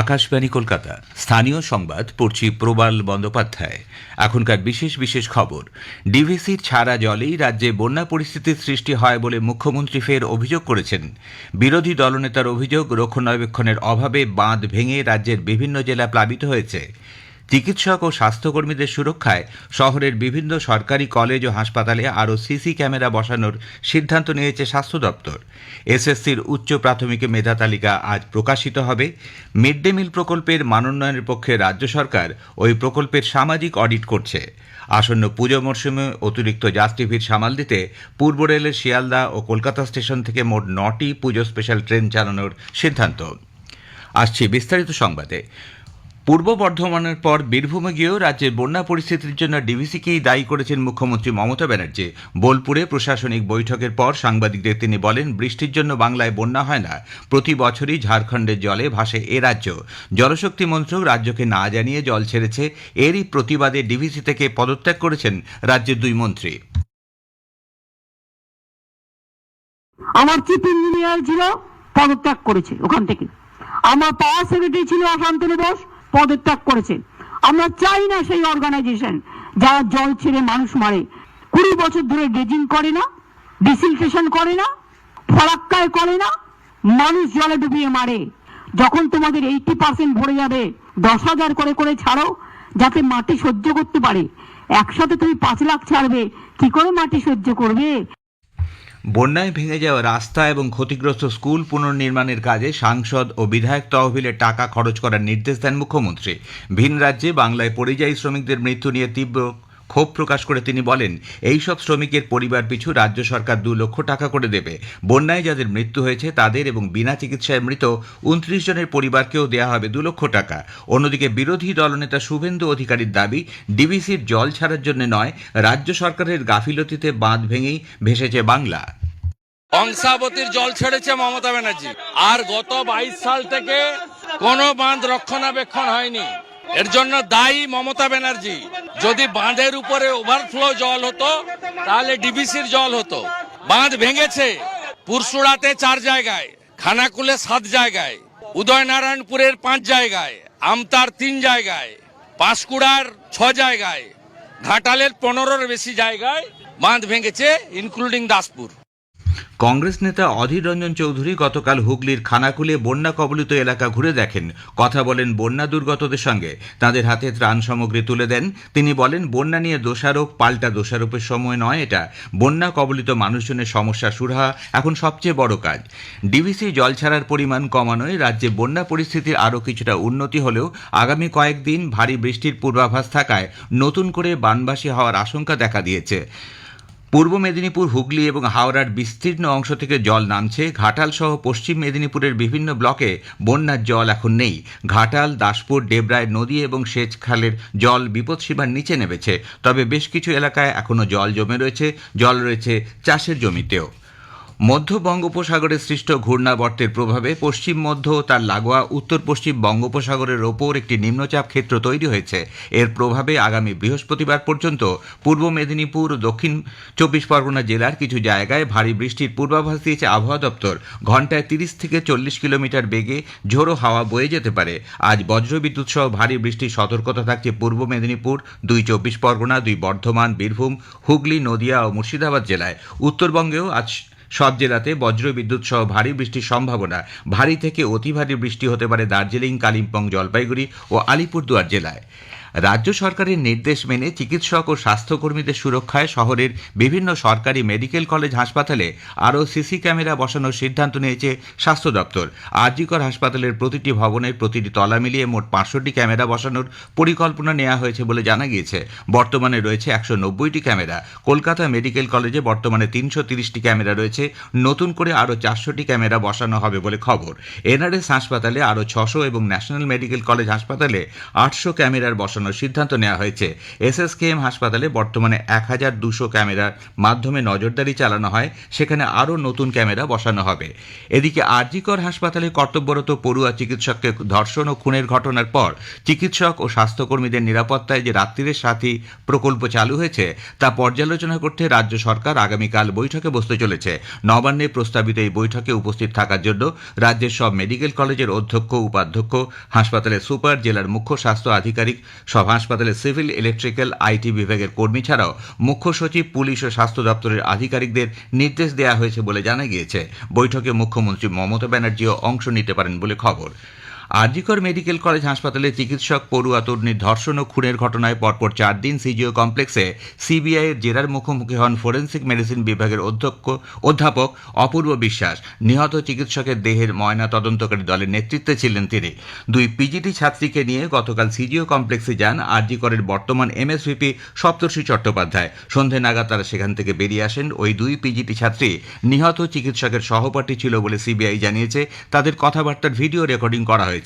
আকাশবাণী কলকাতা স্থানীয় সংবাদ পড়ছি প্রবাল বন্দ্যোপাধ্যায়। এখনকার বিশেষ বিশেষ খবর। ডিভিসির ছাড়া জলেই রাজ্যে বন্যা পরিস্থিতির সৃষ্টি হয় বলে মুখ্যমন্ত্রী ফের অভিযোগ করেছেন। বিরোধী দলনেতার অভিযোগ, রক্ষণাবেক্ষণের অভাবে বাঁধ ভেঙে রাজ্যের বিভিন্ন জেলা প্লাবিত হয়েছে। চিকিৎসক ও স্বাস্থ্যকর্মীদের সুরক্ষায় শহরের বিভিন্ন সরকারি কলেজ ও হাসপাতালে আরও সিসি ক্যামেরা বসানোর সিদ্ধান্ত নিয়েছে স্বাস্থ্য দপ্তর। এসএসসির উচ্চ প্রাথমিক মেধা তালিকা আজ প্রকাশিত হবে। মিড ডে মিল প্রকল্পের মানোন্নয়নের পক্ষে রাজ্য সরকার ওই প্রকল্পের সামাজিক অডিট করছে। আসন্ন পুজো মরশুমে অতিরিক্ত যাত্রী ভিড় সামাল দিতে পূর্ব রেলের শিয়ালদা ও কলকাতা স্টেশন থেকে মোট 9টি পুজো স্পেশাল ট্রেন চালানোর সিদ্ধান্ত। আসছে বিস্তারিত সংবাদে। পূর্ব বর্ধমানের পর বীরভূমে গিয়েও রাজ্যের বন্যা পরিস্থিতির জন্য ডিভিসিকেই দায়ী করেছেন মুখ্যমন্ত্রী মমতা ব্যানার্জি। বোলপুরে প্রশাসনিক বৈঠকের পর সাংবাদিকদের তিনি বলেন, বৃষ্টির জন্য বাংলায় বন্যা হয় না, প্রতি বছরই ঝাড়খণ্ডের জলে ভাসে এ রাজ্য। জলশক্তি মন্ত্রক রাজ্যকে না জানিয়ে জল ছেড়েছে, এরই প্রতিবাদে ডিভিসি থেকে পদত্যাগ করেছেন রাজ্যের দুই মন্ত্রী। আমার চিফ ইঞ্জিনিয়ার ছিল, পদত্যাগ করেছে ওখান থেকে। আমার পাওয়ার সেক্রেটারি ছিল শান্তনু বোস, পদত্যাগ করেছে। আমরা চাই না সেই অর্গানাইজেশন যারা জল ছেড়ে মানুষ মারে। 20 বছর ধরে ড্রেজিং করে না, ডিসিলট্রেশন করে না, ফরাক্কায় করে না, মানুষ জলে ডুবিয়ে মারে। যখন তোমাদের 80% ভরে যাবে, 10,000 করে করে ছাড়ো যাতে মাটি সহ্য করতে পারে। একসাথে তুমি 5 লাখ ছাড়বে, কি করে মাটি সহ্য করবে? বন্যায় ভেঙে যাওয়া রাস্তা এবং ক্ষতিগ্রস্ত স্কুল পুনর্নির্মাণের কাজে সাংসদ ও বিধায়ক তহবিলের টাকা খরচ করার নির্দেশ দেন মুখ্যমন্ত্রী। ভিন রাজ্যে বাংলায় পরিযায়ী শ্রমিকদের মৃত্যু নিয়ে তীব্র ক্ষোভ প্রকাশ করে তিনি বলেন, এইসব শ্রমিকের পরিবার পিছু রাজ্য সরকার 2 লক্ষ টাকা করে দেবে। বন্যায় যাদের মৃত্যু হয়েছে তাদের এবং বিনা চিকিৎসায় মৃত 29 জনের পরিবারকেও দেওয়া হবে 2 লক্ষ টাকা। অন্যদিকে বিরোধী দলনেতা শুভেন্দু অধিকারীর দাবি, ডিভিসির জল ছাড়ার জন্য নয়, রাজ্য সরকারের গাফিলতিতে বাঁধ ভেঙেই ভেসেছে বাংলা। কংসাবতীর জল ছেড়েছে মমতা ব্যানার্জি, আর গত 22 সাল থেকে কোনো বাঁধ রক্ষণাবেক্ষণ হয়নি। এর জন্য দায়ী মমতা ব্যানার্জি। যদি বাঁধের উপরে ওভারফ্লো জল হতো তাহলে ডিভিসির জল হতো। বাঁধ ভেঙেছে পুরসুড়াতে 4 জায়গায়, খানাকুলে 7 জায়গায়, উদয়নারায়ণপুরের 5 জায়গায়, আমতার 3 জায়গায়, পাঁশকুড়ার 6 জায়গায়, ঘাটালের 15-এর বেশি জায়গায় বাঁধ ভেঙেছে, ইনক্লুডিং দাসপুর। কংগ্রেস নেতা অধীর রঞ্জন চৌধুরী গতকাল হুগলির খানাকুলে বন্যা কবলিত এলাকা ঘুরে দেখেন, কথা বলেন বন্যা দুর্গতদের সঙ্গে, তাদের হাতে ত্রাণ সামগ্রী তুলে দেন। তিনি বলেন, বন্যা নিয়ে দোষারোপ পাল্টা দোষারোপের সময় নয় এটা। বন্যা কবলিত মানুষজনের সমস্যা সুরাহা এখন সবচেয়ে বড় কাজ। ডিভিসি জল ছাড়ার পরিমাণ কমানোয় রাজ্যে বন্যা পরিস্থিতির আরও কিছুটা উন্নতি হলেও আগামী কয়েকদিন ভারী বৃষ্টির পূর্বাভাস থাকায় নতুন করে বানবাসী হওয়ার আশঙ্কা দেখা দিয়েছে। পূর্ব মেদিনীপুর, হুগলি এবং হাওড়ার বিস্তীর্ণ অংশ থেকে জল নামছে। ঘাটাল সহ পশ্চিম মেদিনীপুরের বিভিন্ন ব্লকে বন্যার জল এখন নেই। ঘাটাল, দাসপুর, ডেবরায় নদী এবং সেচ খালের জল বিপদসীমার নিচে নেমেছে, তবে বেশ কিছু এলাকায় এখনও জল জমে রয়েছে। জল রয়েছে চাষের জমিতেও। মধ্য বঙ্গোপসাগরে সৃষ্ট ঘূর্ণাবর্তের প্রভাবে পশ্চিম মধ্য ও তার লাগোয়া উত্তর পশ্চিম বঙ্গোপসাগরের ওপর একটি নিম্নচাপ ক্ষেত্র তৈরি হয়েছে। এর প্রভাবে আগামী বৃহস্পতিবার পর্যন্ত পূর্ব মেদিনীপুর ও দক্ষিণ 24 পরগনা জেলার কিছু জায়গায় ভারী বৃষ্টির পূর্বাভাস দিয়েছে আবহাওয়া দপ্তর। ঘণ্টায় 30 থেকে 40 কিলোমিটার বেগে ঝোড়ো হাওয়া বয়ে যেতে পারে। আজ বজ্রবিদ্যুৎ সহ ভারী বৃষ্টির সতর্কতা থাকছে পূর্ব মেদিনীপুর, 2 24 পরগনা, 2 বর্ধমান, বীরভূম, হুগলি, নদিয়া ও মুর্শিদাবাদ জেলায়। উত্তরবঙ্গেও আজ সব জেলাতে বজ্রবিদ্যুৎ সহ ভারী বৃষ্টির সম্ভাবনা। ভারী থেকে অতি ভারী বৃষ্টি হতে পারে দার্জিলিং, কালিম্পং, জলপাইগুড়ি ও আলিপুরদুয়ার জেলায়। রাজ্য সরকারের নির্দেশ মেনে চিকিৎসক ও স্বাস্থ্যকর্মীদের সুরক্ষায় শহরের বিভিন্ন সরকারি মেডিকেল কলেজ হাসপাতালে আরও সিসি ক্যামেরা বসানোর সিদ্ধান্ত নিয়েছে স্বাস্থ্য দপ্তর। আরজিকর হাসপাতালের প্রতিটি ভবনের প্রতিটি তলা মিলিয়ে মোট 500টি ক্যামেরা বসানোর পরিকল্পনা নেওয়া হয়েছে বলে জানা গিয়েছে। বর্তমানে রয়েছে 190টি ক্যামেরা। কলকাতা মেডিকেল কলেজে বর্তমানে 330টি ক্যামেরা রয়েছে। নতুন করে আরও 400টি ক্যামেরা বসানো হবে বলে খবর। এনআরএস হাসপাতালে আরও 600 এবং ন্যাশনাল মেডিকেল কলেজ হাসপাতালে 800 ক্যামেরার বসানো বসানোর সিদ্ধান্ত নেওয়া হয়েছে। এসএসকেএম হাসপাতালে বর্তমানে 1200 ক্যামেরার মাধ্যমে নজরদারি চালানো হয়, সেখানে আরও নতুন ক্যামেরা বসানো হবে। এদিকে আরজিকর হাসপাতালে কর্তব্যরত পড়ুয়া চিকিৎসককে ধর্ষণ ও খুনের ঘটনার পর চিকিৎসক ও স্বাস্থ্যকর্মীদের নিরাপত্তায় যে রাত্রির সাথী প্রকল্প চালু হয়েছে তা পর্যালোচনা করতে রাজ্য সরকার আগামীকাল বৈঠকে বসতে চলেছে। নবান্নে প্রস্তাবিত এই বৈঠকে উপস্থিত থাকার জন্য রাজ্যের সব মেডিকেল কলেজের অধ্যক্ষ, উপাধ্যক্ষ, হাসপাতালের সুপার, জেলার মুখ্য স্বাস্থ্য আধিকারিক, সব হাসপাতালের সিভিল, ইলেকট্রিক্যাল, আইটি বিভাগের কর্মী ছাড়াও মুখ্য সচিব, পুলিশ ও স্বাস্থ্য দপ্তরের আধিকারিকদের নির্দেশ দেওয়া হয়েছে বলে জানা গিয়েছে। বৈঠকে মুখ্যমন্ত্রী মমতা ব্যানার্জিও অংশ নিতে পারেন বলে খবর। আরজিকর মেডিকেল কলেজ হাসপাতালে চিকিৎসক পড়ুয়া তরুণীর ধর্ষণ ও খুনের ঘটনায় পরপর 4 দিন সিজিও কমপ্লেক্সে সিবিআইয়ের জেরার মুখোমুখি হন ফরেন্সিক মেডিসিন বিভাগের অধ্যাপক অপূর্ব বিশ্বাস। নিহত চিকিৎসকের দেহের ময়না তদন্তকারী দলের নেতৃত্বে ছিলেন তিনি। 2 পিজিটি ছাত্রীকে নিয়ে গতকাল সিজিও কমপ্লেক্সে যান আরজিকরের বর্তমান এমএসভিপি সপ্তর্ষি চট্টোপাধ্যায়। সন্ধে নাগাদ তারা সেখান থেকে বেরিয়ে আসেন। ওই 2 পিজিটি ছাত্রী নিহত চিকিৎসকের সহপাঠী ছিল বলে সিবিআই জানিয়েছে। তাদের কথাবার্তার ভিডিও রেকর্ডিং করা হয়েছে।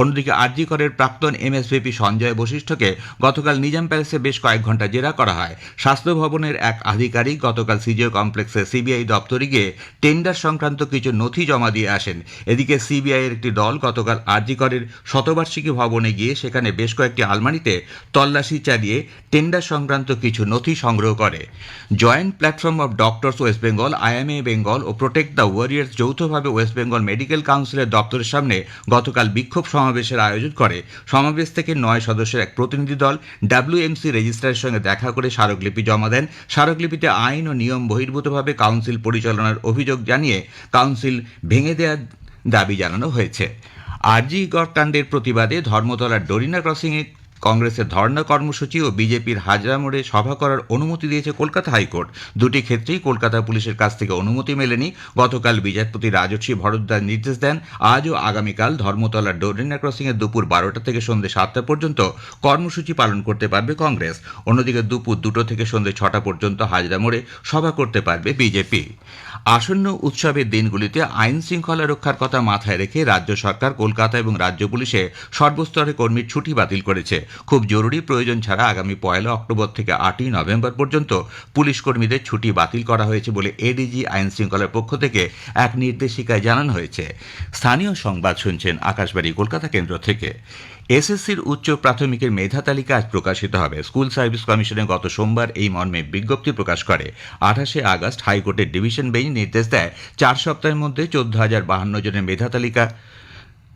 অন্যদিকে আরজিকরের প্রাক্তন এমএসভিপি সঞ্জয় বশিষ্ঠকে গতকাল নিজাম প্যালেসে বেশ কয়েক ঘন্টা জেরা করা হয়। স্বাস্থ্য ভবনের এক আধিকারিক গতকাল সিজিও কমপ্লেক্সে সিবিআই দপ্তরে গিয়ে টেন্ডার সংক্রান্ত কিছু নথি জমা দিয়ে আসেন। এদিকে সিবিআইয়ের একটি দল গতকাল আরজিকরের শতবার্ষিকী ভবনে গিয়ে সেখানে বেশ কয়েকটি আলমারিতে তল্লাশি চালিয়ে টেন্ডার সংক্রান্ত কিছু নথি সংগ্রহ করে। Joint platform of doctors West Bengal, IMA Bengal ও প্রোটেক্ট দ্য ওয়ারিয়ার্স যৌথভাবে ওয়েস্ট বেঙ্গল মেডিকেল কাউন্সিলের দপ্তরের সামনে গতকাল বিক্ষোভ সমাবেশের আয়োজন করে। সমাবেশ থেকে 9 সদস্যের এক প্রতিনিধি দল ডাব্লিউএমসি রেজিস্ট্রারের সঙ্গে দেখা করে স্মারকলিপি জমা দেন। স্মারকলিপিতে আইন ও নিয়ম বহির্ভূতভাবে কাউন্সিল পরিচালনার অভিযোগ জানিয়ে কাউন্সিল ভেঙে দেওয়ার দাবি জানানো হয়েছে। আরজিকর কাণ্ডের প্রতিবাদে ধর্মতলার ডোরিনা ক্রসিংয়ে কংগ্রেসের ধর্ণা কর্মসূচি ও বিজেপির হাজরা মোড়ে সভা করার অনুমতি দিয়েছে কলকাতা হাইকোর্ট। দুটি ক্ষেত্রেই কলকাতা পুলিশের কাছ থেকে অনুমতি মেলেনি। গতকাল বিচারপতি রাজর্ষি ভরদ্বাজ নির্দেশ দেন আজ ও আগামীকাল ধর্মতলার ডোরিনা ক্রসিংয়ে দুপুর 12টা থেকে সন্ধ্যে 7টা পর্যন্ত কর্মসূচি পালন করতে পারবে কংগ্রেস। অন্যদিকে দুপুর 2টো থেকে সন্ধ্যে 6টা পর্যন্ত হাজরা মোড়ে সভা করতে পারবে বিজেপি। আসন্ন উৎসবের দিনগুলিতে আইন শৃঙ্খলা রক্ষার কথা মাথায় রেখে রাজ্য সরকার কলকাতা এবং রাজ্য পুলিশে সর্বস্তরে কর্মীর ছুটি বাতিল করেছে। খুব জরুরি প্রয়োজন ছাড়া আগামী 1 অক্টোবর থেকে 8 নভেম্বর পর্যন্ত পুলিশ কর্মীদের ছুটি বাতিল করা হয়েছে বলে এডিজি আইন শৃঙ্খলার পক্ষ থেকে এক নির্দেশিকায় জানানো হয়েছে। স্থানীয় সংবাদ শুনছেন আকাশবাণী কলকাতা কেন্দ্র থেকে। এসএসসির উচ্চ প্রাথমিকের মেধা তালিকা আজ প্রকাশিত হবে। স্কুল সার্ভিস কমিশনে গত সোমবার এই মর্মে বিজ্ঞপ্তি প্রকাশ করে। 28 আগস্ট হাইকোর্টের ডিভিশন বেঞ্চ নির্দেশ দেয় 4 সপ্তাহের মধ্যে 14,052 জনের মেধা তালিকা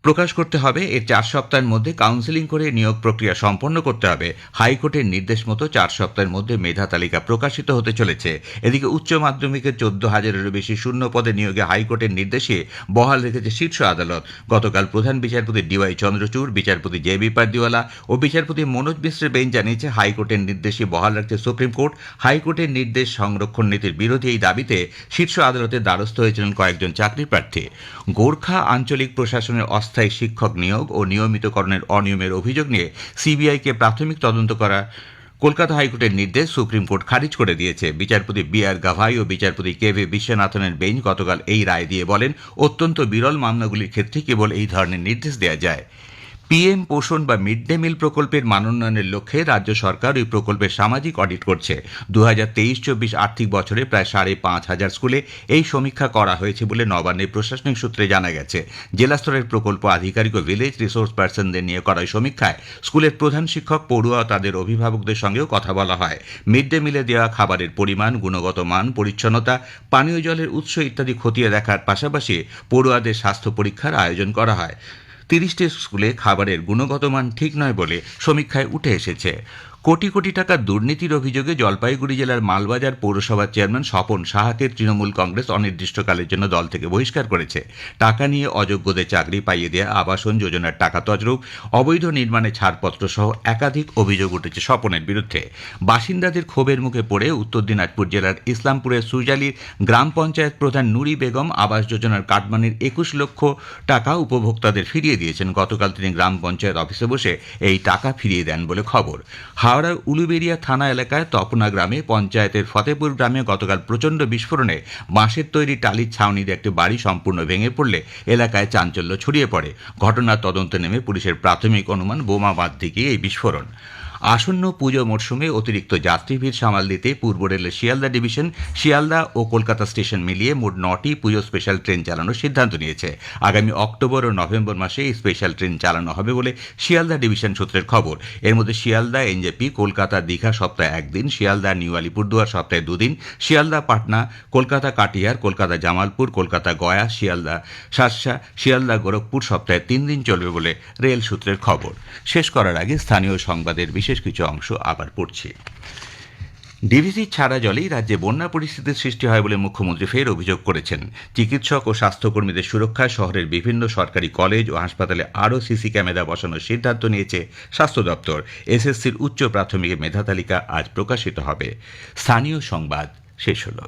প্রকাশ করতে হবে। এর 4 সপ্তাহের মধ্যে কাউন্সেলিং করে নিয়োগ প্রক্রিয়া সম্পন্ন করতে হবে। হাইকোর্টের নির্দেশ মতো 4 সপ্তাহের মধ্যে মেধা তালিকা প্রকাশিত হতে চলেছে। এদিকে উচ্চ মাধ্যমিকের 14,000-এরও বেশি শূন্য পদে নিয়োগে হাইকোর্টের নির্দেশে বহাল রেখেছে শীর্ষ আদালত। গতকাল প্রধান বিচারপতি ডিওয়াই চন্দ্রচূড়, বিচারপতি জে.বি. পারদিওয়ালা ও বিচারপতি মনোজ মিশ্রের বেঞ্চ জানিয়েছে হাইকোর্টের নির্দেশে বহাল রাখছে সুপ্রিম কোর্ট। হাইকোর্টের নির্দেশ সংরক্ষণ নীতির বিরোধী এই দাবিতে শীর্ষ আদালতের দ্বারস্থ হয়েছিলেন কয়েকজন চাকরি প্রার্থী। গোর্খা আঞ্চলিক প্রশাসনের অস্থায়ী শিক্ষক নিয়োগ ও নিয়মিতকরণের অনিয়মের অভিযোগ নিয়ে সিবিআইকে প্রাথমিক তদন্ত করা কলকাতা হাইকোর্টের নির্দেশ সুপ্রিম কোর্ট খারিজ করে দিয়েছে। বিচারপতি বি.আর. গাভাই ও বিচারপতি কে.ভি. বিশ্বনাথনের বেঞ্চ গতকাল এই রায় দিয়ে বলেন, অত্যন্ত বিরল মামলাগুলির ক্ষেত্রে কেবল এই ধরনের নির্দেশ দেওয়া যায়। পিএম পোষণ বা মিড ডে মিল প্রকল্পের মানোন্নয়নের লক্ষ্যে রাজ্য সরকার ওই প্রকল্পের সামাজিক অডিট করছে। 2023-24 আর্থিক বছরে প্রায় 5,500 স্কুলে এই সমীক্ষা করা হয়েছে বলে নবান্নের প্রশাসনিক সূত্রে জানা গেছে। জেলা স্তরের প্রকল্প আধিকারিক ও ভিলেজ রিসোর্স পার্সনদের নিয়ে করা সমীক্ষায় স্কুলের প্রধান শিক্ষক, পড়ুয়া ও তাদের অভিভাবকদের সঙ্গেও কথা বলা হয়। মিড ডে মিলে দেওয়া খাবারের পরিমাণ, গুণগত মান, পরিচ্ছন্নতা, পানীয় জলের উৎস ইত্যাদি খতিয়ে দেখার পাশাপাশি পড়ুয়াদের স্বাস্থ্য পরীক্ষার আয়োজন করা হয়। 30টি স্কুলে খাবারের গুণগত মান ঠিক নয় বলে সমীক্ষায় উঠে এসেছে। কোটি কোটি টাকা দুর্নীতির অভিযোগে জলপাইগুড়ি জেলার মালবাজার পৌরসভার চেয়ারম্যান স্বপন সাহাকে তৃণমূল কংগ্রেস অনির্দিষ্টকালের জন্য দল থেকে বহিষ্কার করেছে। টাকা নিয়ে অযোগ্যদের চাকরি পাইয়ে দেওয়া, আবাসন যোজনার টাকা তছরূপ, অবৈধ নির্মাণে ছাড়পত্র সহ একাধিক অভিযোগ উঠেছে স্বপনের বিরুদ্ধে। বাসিন্দাদের ক্ষোভের মুখে পড়ে উত্তর দিনাজপুর জেলার ইসলামপুরের সুজালির গ্রাম পঞ্চায়েত প্রধান নুরি বেগম আবাস যোজনার কাটমানির 21 লক্ষ টাকা উপভোক্তাদের ফিরিয়ে দিয়েছেন। গতকাল তিনি গ্রাম পঞ্চায়েত অফিসে বসে এই টাকা ফিরিয়ে দেন বলে খবর। হাওড়ার উলুবেড়িয়া থানা এলাকায় তপনা গ্রামে পঞ্চায়েতের ফতেপুর গ্রামে গতকাল প্রচণ্ড বিস্ফোরণে বাঁশের তৈরি টালির ছাউনির একটি বাড়ি সম্পূর্ণ ভেঙে পড়লে এলাকায় চাঞ্চল্য ছড়িয়ে পড়ে। ঘটনার তদন্তে নেমে পুলিশের প্রাথমিক অনুমান বোমা বাঁধ থেকে এই বিস্ফোরণ। আসন্ন পুজো মরশুমে অতিরিক্ত যাত্রী ভিড় সামাল দিতে পূর্ব রেলের শিয়ালদা ডিভিশন শিয়ালদা ও কলকাতা স্টেশন মিলিয়ে মোট 9টি পুজো স্পেশাল ট্রেন চালানোর সিদ্ধান্ত নিয়েছে। আগামী অক্টোবর ও নভেম্বর মাসে এই স্পেশাল ট্রেন চালানো হবে বলে শিয়ালদা ডিভিশন সূত্রের খবর। এর মধ্যে শিয়ালদা এনজেপি কলকাতা দীঘা সপ্তাহে একদিন, শিয়ালদা নিউ আলিপুরদুয়ার সপ্তাহে দুদিন, শিয়ালদা পাটনা, কলকাতা কাটিহার, কলকাতা জামালপুর, কলকাতা গয়া, শিয়ালদা শার্শা, শিয়ালদা গোরখপুর সপ্তাহে 3 দিন চলবে বলে রেল সূত্রের খবর। শেষ করার আগে স্থানীয় সংবাদের বিশেষ কিছু অংশ আবার পড়ছি। ডিভিসি ছাড়া জলেই রাজ্যে বন্যা পরিস্থিতির সৃষ্টি হয় বলে মুখ্যমন্ত্রী ফের অভিযোগ করেছেন। চিকিৎসক ও স্বাস্থ্যকর্মীদের সুরক্ষায় শহরের বিভিন্ন সরকারি কলেজ ও হাসপাতালে আরও সিসি ক্যামেরা বসানোর সিদ্ধান্ত নিয়েছে স্বাস্থ্য দপ্তর। এসএসসির উচ্চ প্রাথমিক মেধা তালিকা আজ প্রকাশিত হবে। স্থানীয় সংবাদ শেষ হল।